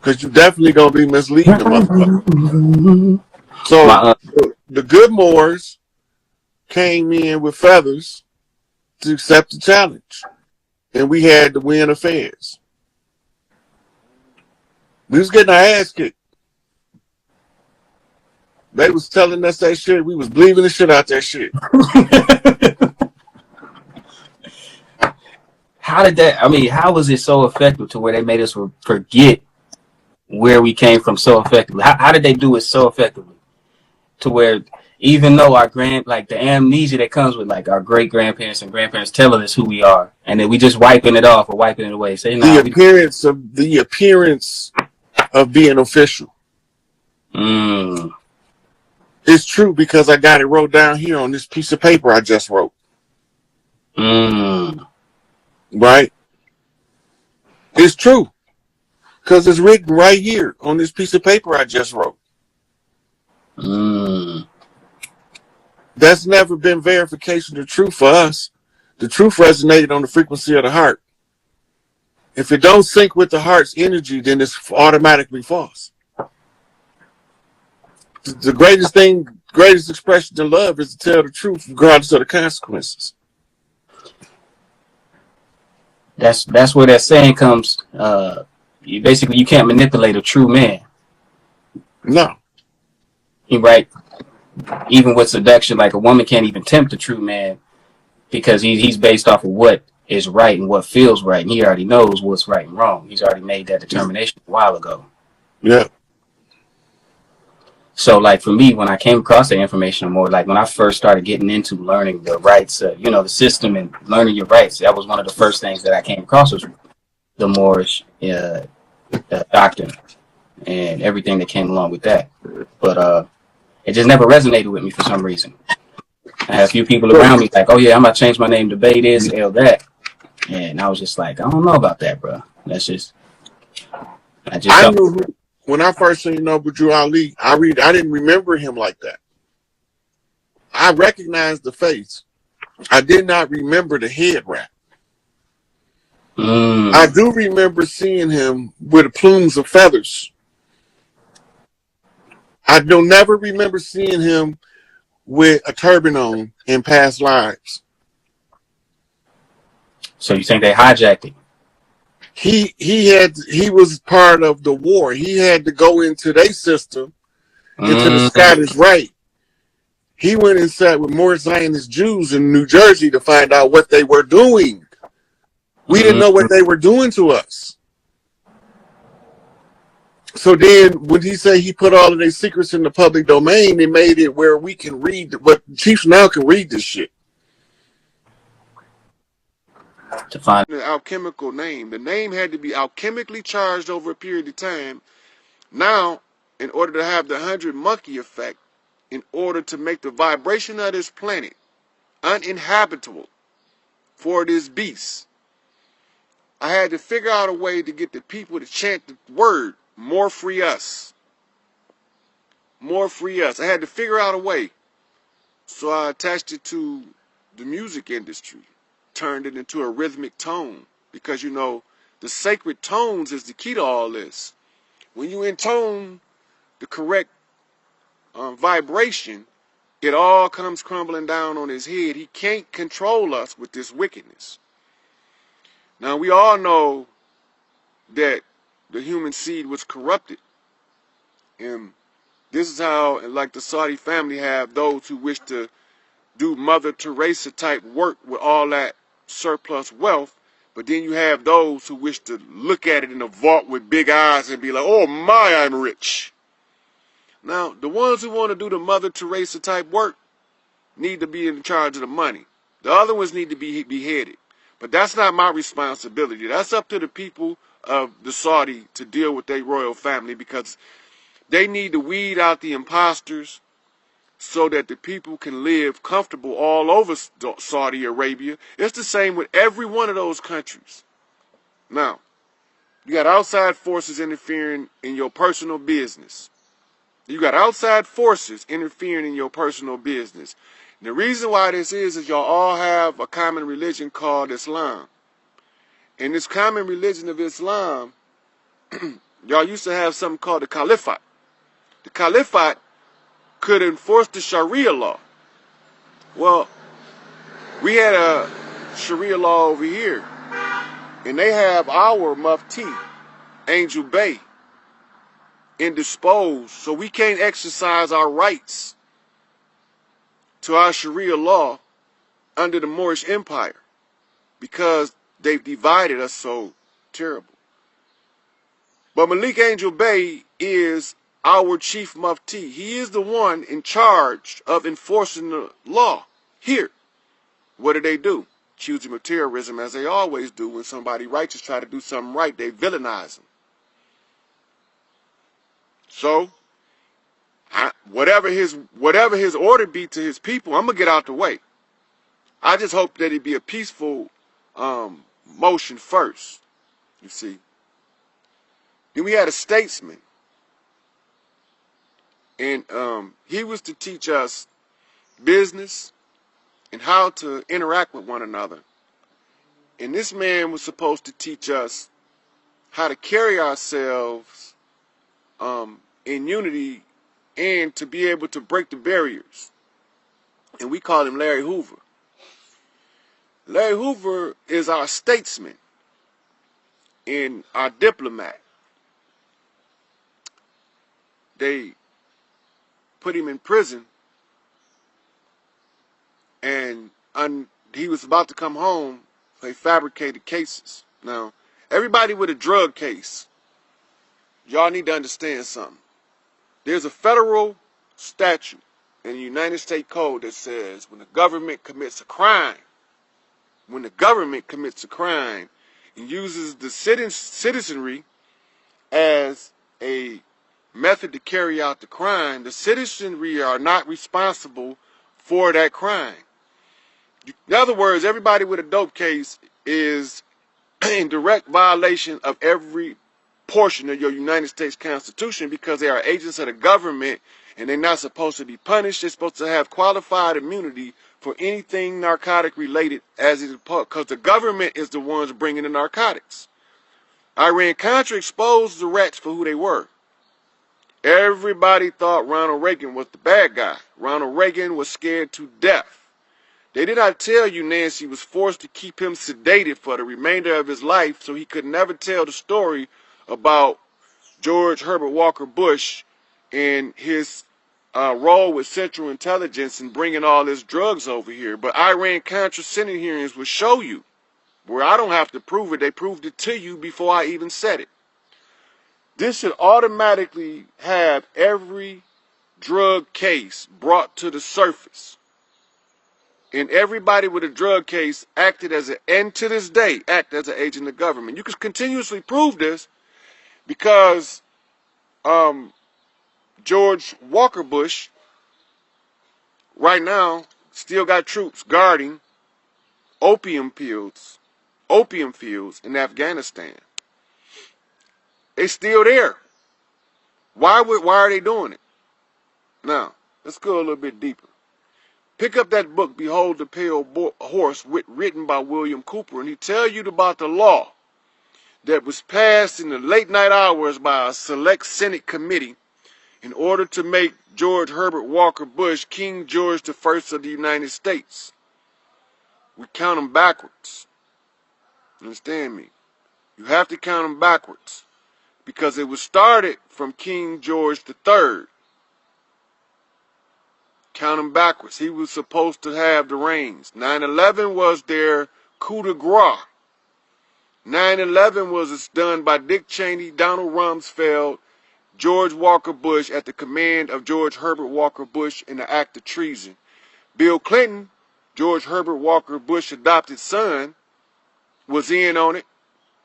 because you definitely gonna be misleading the motherfucker. So the good Moors came in with feathers to accept the challenge, and we had to win affairs. We was getting our ass kicked. They was telling us that shit. We was believing the shit out that shit. How did that? I mean, how was it so effective to where they made us forget where we came from so effectively? How did they do it so effectively to where even though our like the amnesia that comes with like our great grandparents and grandparents telling us who we are, and then we just wiping it off or wiping it away, say the appearance of being official. It's true because I got it wrote down here on this piece of paper I just wrote. Right? It's true. Because it's written right here on this piece of paper I just wrote. That's never been verification of truth for us. The truth resonated on the frequency of the heart. If it don't sync with the heart's energy, then it's automatically false. The greatest expression of love is to tell the truth regardless of the consequences. That's where that saying comes. You can't manipulate a true man. No. You're right. Even with seduction, like a woman can't even tempt a true man because he's based off of what is right and what feels right, and he already knows what's right and wrong. He's already made that determination a while ago. Yeah. So, like for me, when I came across the information more, like when I first started getting into learning the rights, the system and learning your rights, that was one of the first things that I came across was the Moorish doctrine and everything that came along with that. But it just never resonated with me for some reason. I had a few people around me like, oh yeah, I'm going to change my name to Bay this, L that. And I was just like, I don't know about that, bro. I knew when I first seen Noble Drew Ali, I didn't remember him like that. I recognized the face. I did not remember the head wrap. I do remember seeing him with plumes of feathers. I don't never remember seeing him with a turban on in past lives. So you think they hijacked him? He was part of the war. He had to go into their system, into the Scottish Rite. He went and sat with more Zionist Jews in New Jersey to find out what they were doing. We didn't know what they were doing to us. So then when he said he put all of their secrets in the public domain, they made it where we can read, what Chiefs now can read this shit. To find the alchemical name. The name had to be alchemically charged over a period of time. Now, in order to have the 100 monkey effect, in order to make the vibration of this planet uninhabitable for this beast, I had to figure out a way to get the people to chant the word, more free us. More free us. I had to figure out a way. So I attached it to the music industry. Turned it into a rhythmic tone, because the sacred tones is the key to all this. When you intone the correct vibration, it all comes crumbling down on his head. He can't control us with this wickedness. Now we all know that the human seed was corrupted, and this is how, like the Saudi family, have those who wish to do Mother Teresa type work with all that surplus wealth, but then you have those who wish to look at it in a vault with big eyes and be like, oh my, I'm rich. Now, the ones who want to do the Mother Teresa type work need to be in charge of the money. The other ones need to be beheaded. But that's not my responsibility. That's up to the people of the Saudi to deal with their royal family, because they need to weed out the imposters so that the people can live comfortable all over Saudi Arabia. It's the same with every one of those countries. Now, you got outside forces interfering in your personal business. You got outside forces interfering in your personal business. And the reason why this is y'all all have a common religion called Islam. And this common religion of Islam, y'all used to have something called the Caliphate. The Caliphate could enforce the Sharia law. Well, we had a Sharia law over here, and they have our Mufti, Angel Bay, indisposed, so we can't exercise our rights to our Sharia law under the Moorish Empire because they've divided us so terrible. But Malik Angel Bay is our chief Mufti. He is the one in charge of enforcing the law here. What do? Accuse him of terrorism, as they always do when somebody righteous try to do something right. They villainize him. So, whatever his order be to his people, I'm gonna get out the way. I just hope that it be a peaceful motion first. You see. Then we had a statesman, and he was to teach us business and how to interact with one another. And this man was supposed to teach us how to carry ourselves in unity and to be able to break the barriers. And we call him Larry Hoover. Larry Hoover is our statesman and our diplomat. They put him in prison, and he was about to come home. They fabricated cases. Now, everybody with a drug case, y'all need to understand something. There's a federal statute in the United States Code that says when the government commits a crime, and uses the citizenry as a method to carry out the crime, the citizenry are not responsible for that crime. In other words, everybody with a dope case is in direct violation of every portion of your United States Constitution because they are agents of the government and they're not supposed to be punished. They're supposed to have qualified immunity for anything narcotic related because the government is the ones bringing the narcotics. Iran-Contra exposed the rats for who they were. Everybody thought Ronald Reagan was the bad guy. Ronald Reagan was scared to death. They did not tell you Nancy was forced to keep him sedated for the remainder of his life so he could never tell the story about George Herbert Walker Bush and his role with Central Intelligence in bringing all this drugs over here. But Iran-Contra Senate hearings will show you where I don't have to prove it. They proved it to you before I even said it. This should automatically have every drug case brought to the surface. And everybody with a drug case acted as and to this day, act as an agent of government. You can continuously prove this because George Walker Bush right now still got troops guarding opium fields in Afghanistan. They still there. Why are they doing it? Now, let's go a little bit deeper. Pick up that book, Behold the Pale Horse, written by William Cooper, and he tells you about the law that was passed in the late night hours by a select Senate committee in order to make George Herbert Walker Bush King George I of the United States. We count them backwards. Understand me? You have to count them backwards because it was started from King George III. Count him backwards. He was supposed to have the reins. 9/11 was their coup de grace. 9/11 was done by Dick Cheney, Donald Rumsfeld, George Walker Bush at the command of George Herbert Walker Bush in the act of treason. Bill Clinton, George Herbert Walker Bush's adopted son, was in on it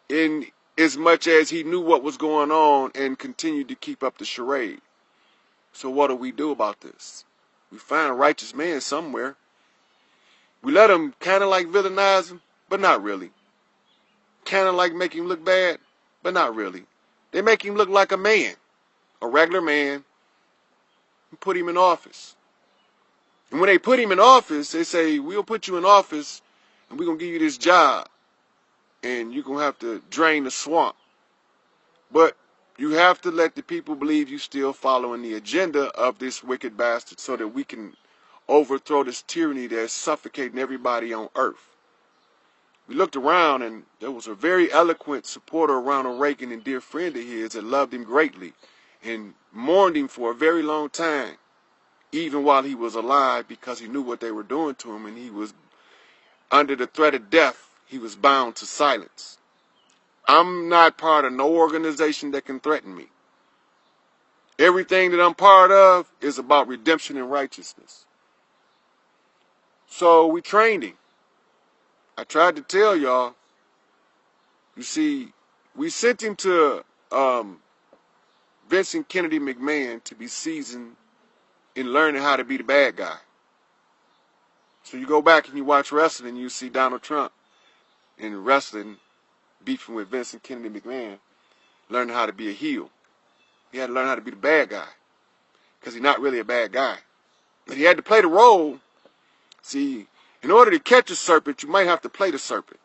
in as much as he knew what was going on and continued to keep up the charade. So what do we do about this? We find a righteous man somewhere. We let him kind of like villainize him, but not really. Kind of like make him look bad, but not really. They make him look like a man, a regular man, and put him in office. And when they put him in office, they say, we'll put you in office and we're going to give you this job. And you're going to have to drain the swamp. But You have to let the people believe you still following the agenda of this wicked bastard so that we can overthrow this tyranny that's suffocating everybody on earth. We looked around and there was a very eloquent supporter of Ronald Reagan and dear friend of his that loved him greatly and mourned him for a very long time, even while he was alive, because he knew what they were doing to him and he was under the threat of death. He was bound to silence. I'm not part of no organization that can threaten me. Everything that I'm part of is about redemption and righteousness. So we trained him. I tried to tell y'all, you see, we sent him to Vincent Kennedy McMahon to be seasoned in learning how to be the bad guy. So you go back and you watch wrestling, you see Donald Trump in wrestling beefing with Vincent Kennedy McMahon, learning how to be a heel. He had to learn how to be the bad guy because he's not really a bad guy. But he had to play the role. See, in order to catch a serpent, you might have to play the serpent.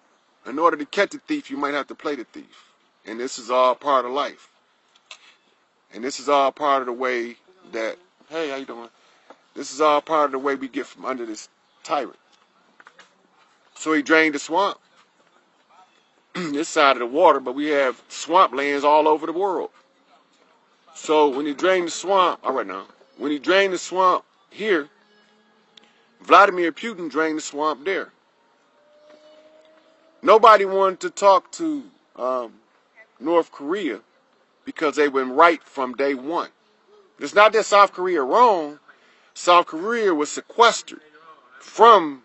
In order to catch a thief, you might have to play the thief. And this is all part of life. And this is all part of the way that, hey, how you doing? This is all part of the way we get from under this tyrant. So he drained the swamp. This side of the water, but we have swamplands all over the world. So when he drained the swamp, all right now, when he drained the swamp here, Vladimir Putin drained the swamp there. Nobody wanted to talk to North Korea because they went right from day one. It's not that South Korea wrong. South Korea was sequestered from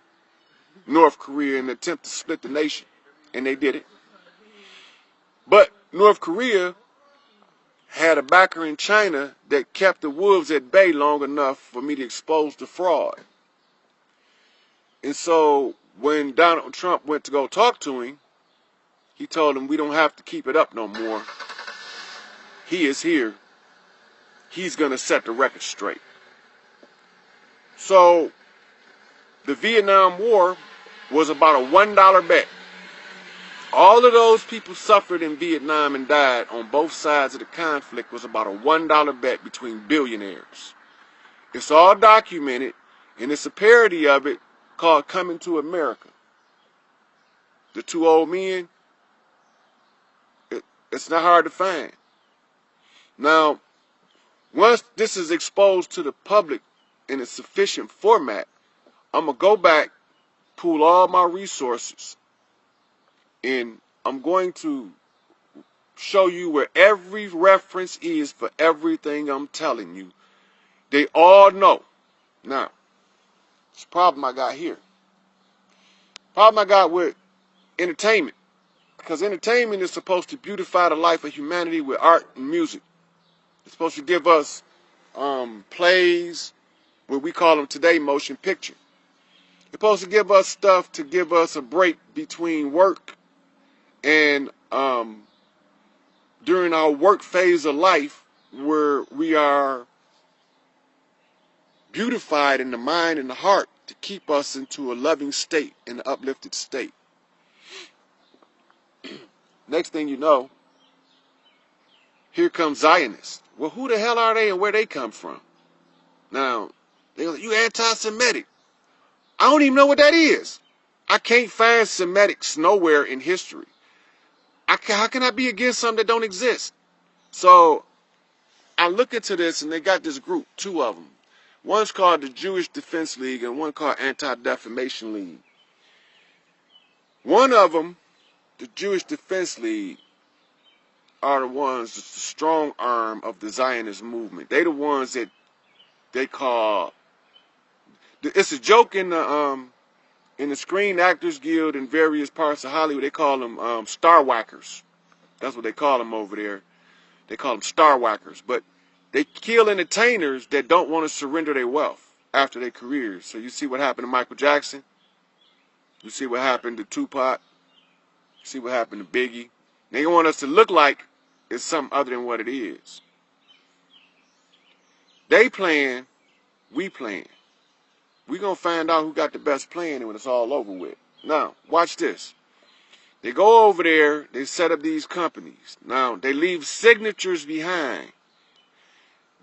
North Korea in an attempt to split the nation, and they did it. But North Korea had a backer in China that kept the wolves at bay long enough for me to expose the fraud. And so when Donald Trump went to go talk to him, he told him, we don't have to keep it up no more. He is here. He's going to set the record straight. So the Vietnam War was about a $1 bet. All of those people suffered in Vietnam and died on both sides of the conflict was about a $1 bet between billionaires. It's all documented, and it's a parody of it called Coming to America. The two old men, it's not hard to find. Now, once this is exposed to the public in a sufficient format, I'm going to go back, pool all my resources, and I'm going to show you where every reference is for everything I'm telling you. They all know. Now, it's a problem I got here. Problem I got with entertainment. Because entertainment is supposed to beautify the life of humanity with art and music. It's supposed to give us plays, what we call them today, motion picture. It's supposed to give us stuff to give us a break between work and during our work phase of life where we are beautified in the mind and the heart to keep us into a loving state, in an uplifted state. Next thing you know, here comes Zionists. Well, who the hell are they and where they come from? Now, they're like, you anti-Semitic. I don't even know what that is. I can't find Semitics nowhere in history. How can I be against something that don't exist? So I look into this, and they got this group, two of them. One's called the Jewish Defense League, and one called Anti-Defamation League. One of them, the Jewish Defense League, are the ones, the strong arm of the Zionist movement. They the ones that they call, it's a joke in the Screen Actors Guild in various parts of Hollywood. They call them star whackers. That's what they call them over there. They call them star whackers. But they kill entertainers that don't want to surrender their wealth after their careers. So you see what happened to Michael Jackson. You see what happened to Tupac. You see what happened to Biggie. They want us to look like it's something other than what it is. They playing, we playing. We're going to find out who got the best plan when it's all over with. Now, watch this. They go over there, they set up these companies. Now, they leave signatures behind.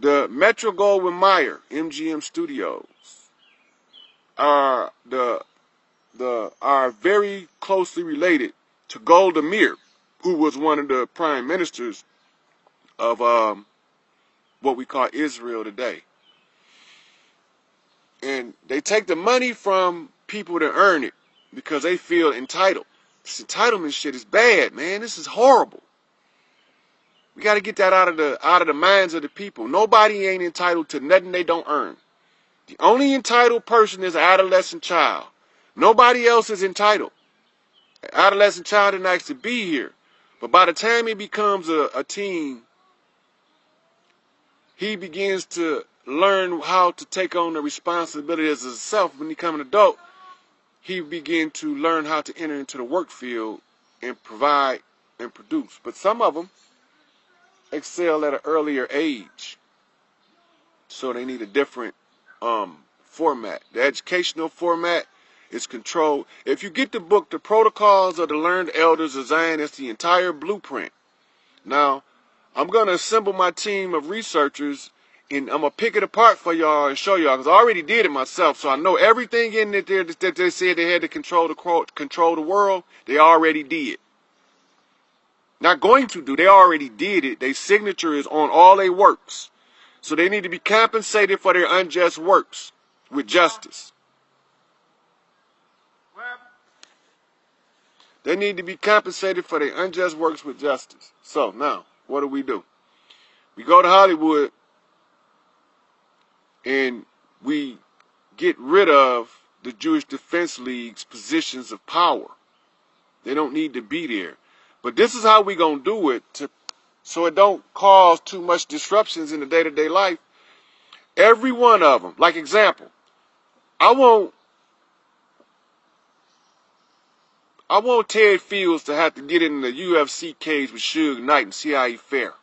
The Metro-Goldwyn-Mayer, MGM Studios, are are very closely related to Golda Meir, who was one of the prime ministers of what we call Israel today. And they take the money from people to earn it because they feel entitled. This entitlement shit is bad, man. This is horrible. We got to get that out of the minds of the people. Nobody ain't entitled to nothing they don't earn. The only entitled person is an adolescent child. Nobody else is entitled. An adolescent child didn't actually be here. But by the time he becomes a teen, he begins to learn how to take on the responsibility as himself. When he becomes an adult, he begins to learn how to enter into the work field and provide and produce. But some of them excel at an earlier age, so they need a different format. The educational format is controlled. If you get the book, The Protocols of the Learned Elders of Zion, it's the entire blueprint. Now, I'm going to assemble my team of researchers, and I'm going to pick it apart for y'all and show y'all, because I already did it myself, so I know everything in it there that they said they had to control the world, they already did. Not going to do, they already did it. Their signature is on all their works. So they need to be compensated for their unjust works with justice. They need to be compensated for their unjust works with justice. So now, what do? We go to Hollywood and we get rid of the Jewish Defense League's positions of power. They don't need to be there. But this is how we going to do it so it don't cause too much disruptions in the day-to-day life. Every one of them, like example, I want Ted Fields to have to get in the UFC cage with Suge Knight and see how he fare.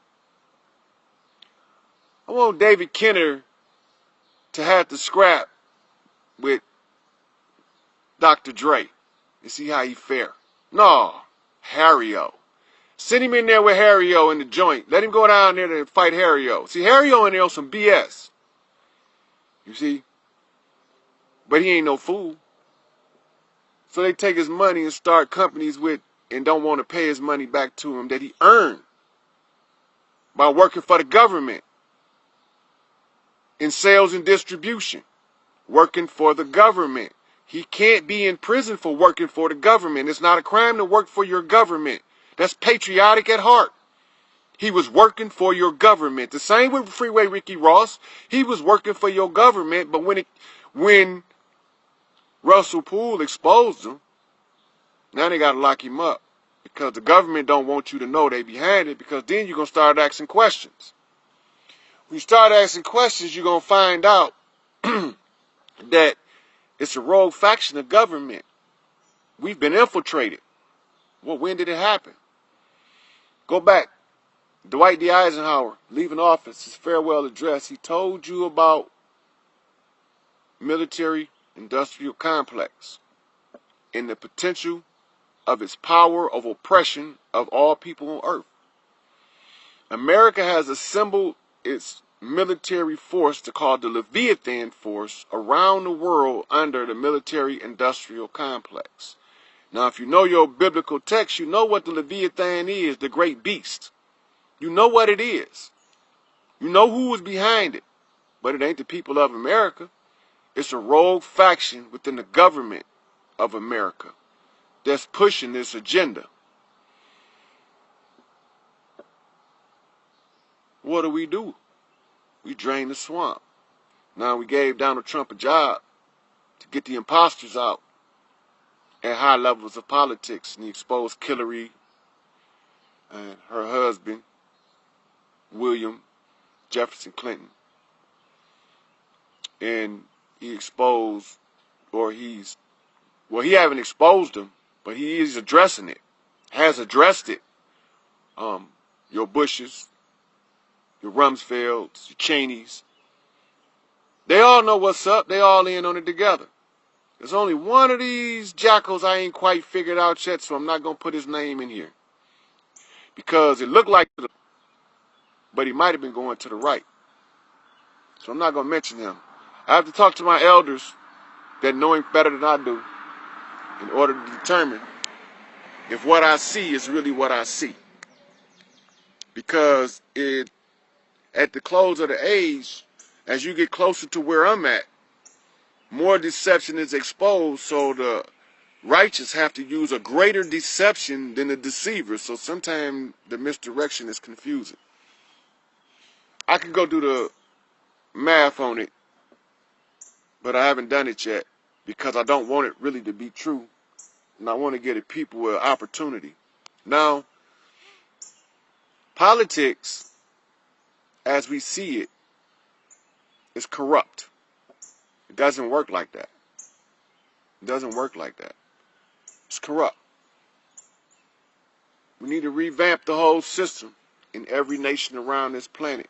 I want David Kenner to have to scrap with Dr. Dre and see how he fare. No, Harry-O. Send him in there with Harry-O in the joint. Let him go down there and fight Harry-O. See, Harry-O in there on some BS. You see? But he ain't no fool. So they take his money and start companies with, and don't want to pay his money back to him that he earned by working for the government in sales and distribution. Working for the government. He can't be in prison for working for the government. It's not a crime to work for your government. That's patriotic at heart. He was working for your government. The same with Freeway Ricky Ross. He was working for your government, but when Russell Poole exposed him, now they got to lock him up because the government don't want you to know they behind it, because then you're going to start asking questions. When you start asking questions, you're going to find out that it's a rogue faction of government. We've been infiltrated. Well, when did it happen? Go back. Dwight D. Eisenhower, leaving office, his farewell address, he told you about military-industrial complex and the potential of its power of oppression of all people on earth. America has assembled its military force to call the Leviathan force around the world under the military-industrial complex. Now, if you know your biblical text, you know what the Leviathan is, the great beast. You know what it is. You know who is behind it. But it ain't the people of America. It's a rogue faction within the government of America that's pushing this agenda. What do? We drain the swamp. Now we gave Donald Trump a job to get the imposters out at high levels of politics, and he exposed Hillary and her husband, William Jefferson Clinton. And he exposed, he haven't exposed them, but he is addressing it, has addressed it. Your Bushes, your Rumsfelds, your Cheneys, they all know what's up. They all in on it together. There's only one of these jackals I ain't quite figured out yet, so I'm not going to put his name in here. Because it looked like, but he might have been going to the right. So I'm not going to mention him. I have to talk to my elders that know him better than I do in order to determine if what I see is really what I see. Because at the close of the age, as you get closer to where I'm at, more deception is exposed, so the righteous have to use a greater deception than the deceiver. So sometimes the misdirection is confusing. I could go do the math on it, but I haven't done it yet because I don't want it really to be true, and I want to give the people an opportunity. Now, politics, as we see it, is corrupt. It doesn't work like that. It doesn't work like that. It's corrupt. We need to revamp the whole system in every nation around this planet.